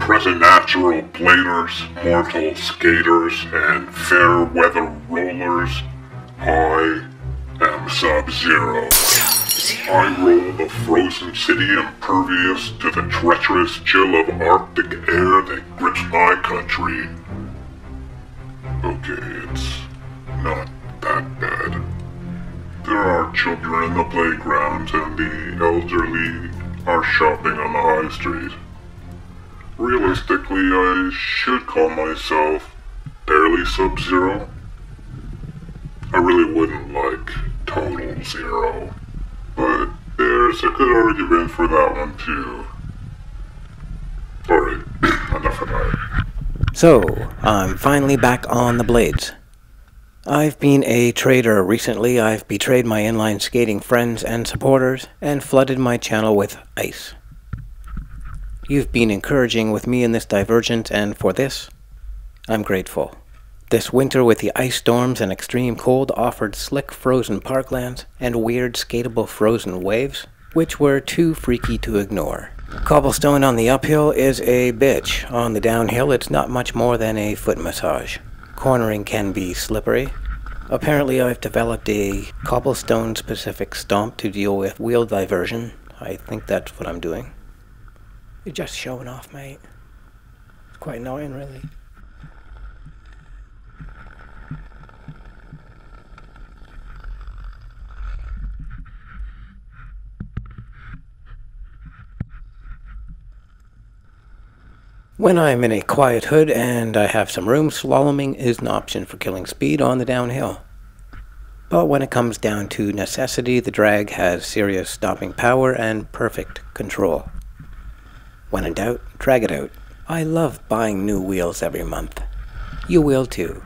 preternatural bladers, mortal skaters, and fair weather rollers, I am Sub-Zero. I roll the frozen city impervious to the treacherous chill of Arctic air that grips my country. Okay, it's not that bad. There are children in the playgrounds and the elderly are shopping on the high street. Realistically, I should call myself barely Sub-Zero. I really wouldn't like total zero, but there's a good argument for that one too. Alright, enough of that. So, I'm finally back on the blades. I've been a trader recently. I've betrayed my inline skating friends and supporters and flooded my channel with ice. You've been encouraging with me in this divergence, and for this, I'm grateful. This winter with the ice storms and extreme cold offered slick frozen parklands and weird skatable frozen waves, which were too freaky to ignore. Cobblestone on the uphill is a bitch. On the downhill, it's not much more than a foot massage. Cornering can be slippery. Apparently I've developed a cobblestone-specific stomp to deal with wheel diversion. I think that's what I'm doing. You're just showing off, mate. It's quite annoying, really. When I'm in a quiet hood and I have some room, slaloming is an option for killing speed on the downhill. But when it comes down to necessity, the drag has serious stopping power and perfect control. When in doubt, drag it out. I love buying new wheels every month. You will too.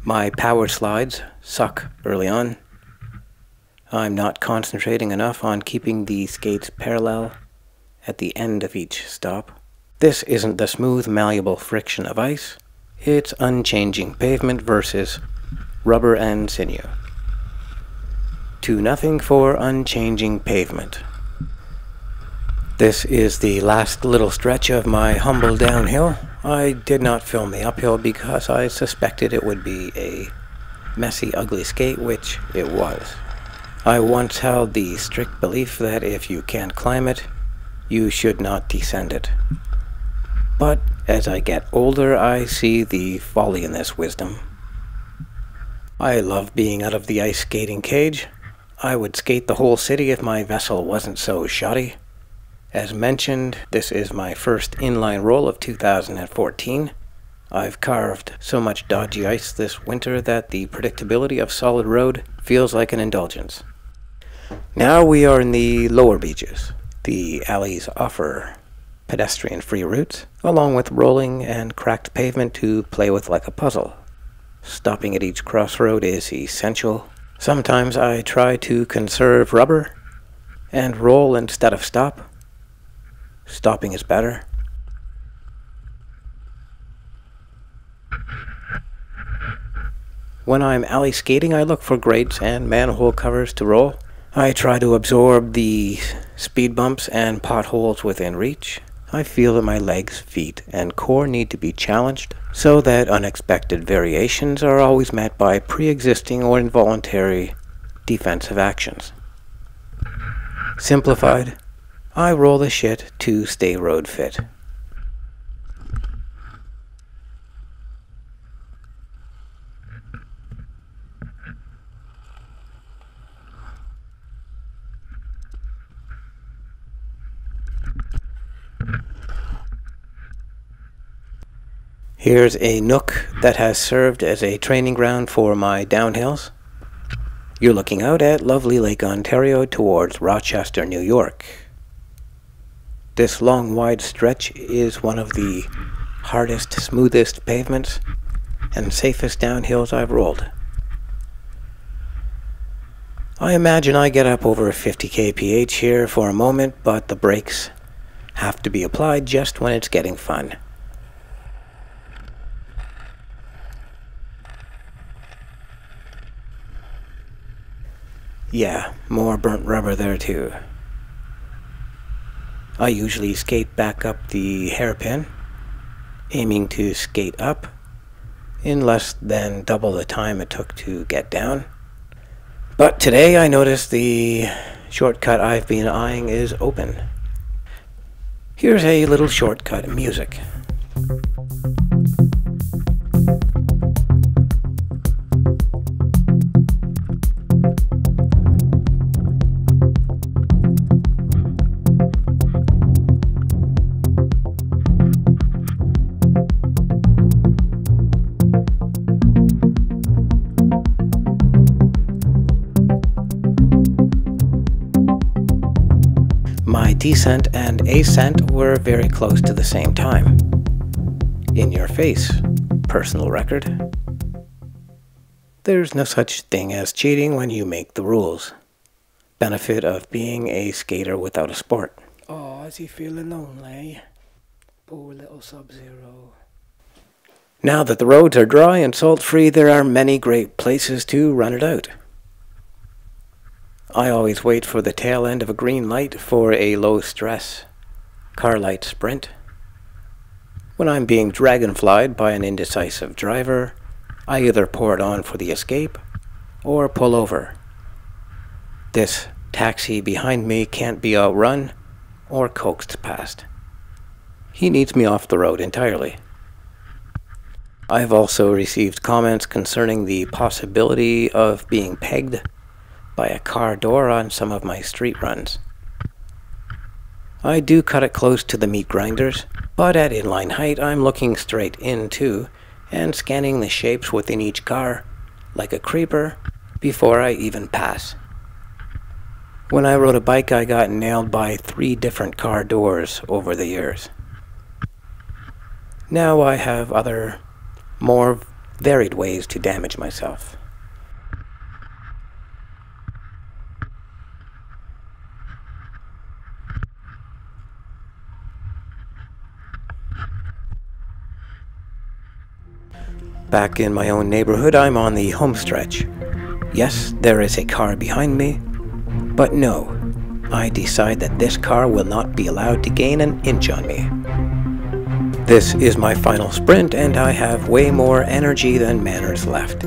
My power slides suck early on. I'm not concentrating enough on keeping the skates parallel at the end of each stop. This isn't the smooth, malleable friction of ice. It's unchanging pavement versus rubber and sinew. 2-0 for unchanging pavement. This is the last little stretch of my humble downhill. I did not film the uphill because I suspected it would be a messy, ugly skate, which it was. I once held the strict belief that if you can't climb it, you should not descend it. But as I get older, I see the folly in this wisdom. I love being out of the ice skating cage. I would skate the whole city if my vessel wasn't so shoddy. As mentioned, this is my first inline roll of 2014. I've carved so much dodgy ice this winter that the predictability of solid road feels like an indulgence. Now we are in the lower beaches. The alleys offer pedestrian-free routes, along with rolling and cracked pavement to play with like a puzzle. Stopping at each crossroad is essential. Sometimes I try to conserve rubber and roll instead of stop. Stopping is better. When I'm alley skating, I look for grates and manhole covers to roll. I try to absorb the speed bumps and potholes within reach. I feel that my legs, feet, and core need to be challenged so that unexpected variations are always met by pre-existing or involuntary defensive actions. Simplified, I roll the shit to stay road fit. Here's a nook that has served as a training ground for my downhills. You're looking out at lovely Lake Ontario towards Rochester, New York. This long, wide stretch is one of the hardest, smoothest pavements and safest downhills I've rolled. I imagine I get up over 50 kph here for a moment, but the brakes have to be applied just when it's getting fun. Yeah, more burnt rubber there too. I usually skate back up the hairpin, aiming to skate up in less than double the time it took to get down. But today I noticed the shortcut I've been eyeing is open. Here's a little shortcut music. My descent and ascent were very close to the same time. In your face, personal record. There's no such thing as cheating when you make the rules. Benefit of being a skater without a sport. Oh, is he feeling lonely? Poor little Sub-Zero. Now that the roads are dry and salt-free, there are many great places to run it out. I always wait for the tail end of a green light for a low-stress car light sprint. When I'm being dragonflied by an indecisive driver, I either pour it on for the escape or pull over. This taxi behind me can't be outrun or coaxed past. He needs me off the road entirely. I've also received comments concerning the possibility of being pegged by a car door on some of my street runs. I do cut it close to the meat grinders, but at inline height I'm looking straight into and scanning the shapes within each car like a creeper before I even pass. When I rode a bike, I got nailed by 3 different car doors over the years. Now I have other, more varied ways to damage myself. Back in my own neighborhood, I'm on the home stretch. Yes, there is a car behind me, but no, I decide that this car will not be allowed to gain an inch on me. This is my final sprint, and I have way more energy than manners left.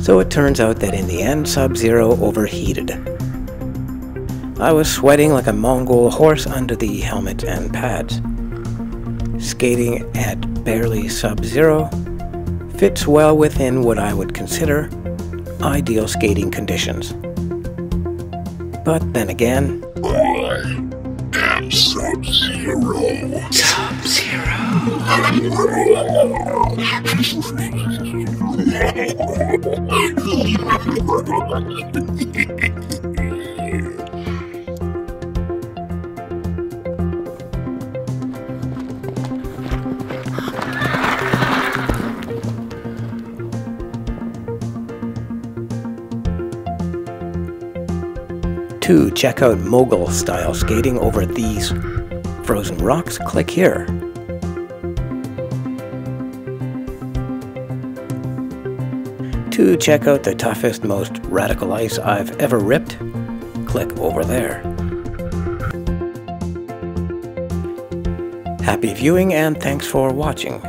So it turns out that in the end, Sub-Zero overheated. I was sweating like a Mongol horse under the helmet and pads. Skating at barely Sub-Zero fits well within what I would consider ideal skating conditions. But then again, I am Sub-Zero. Sub-Zero. To check out mogul-style skating over these frozen rocks, click here. To check out the toughest, most radical ice I've ever ripped, click over there. Happy viewing and thanks for watching.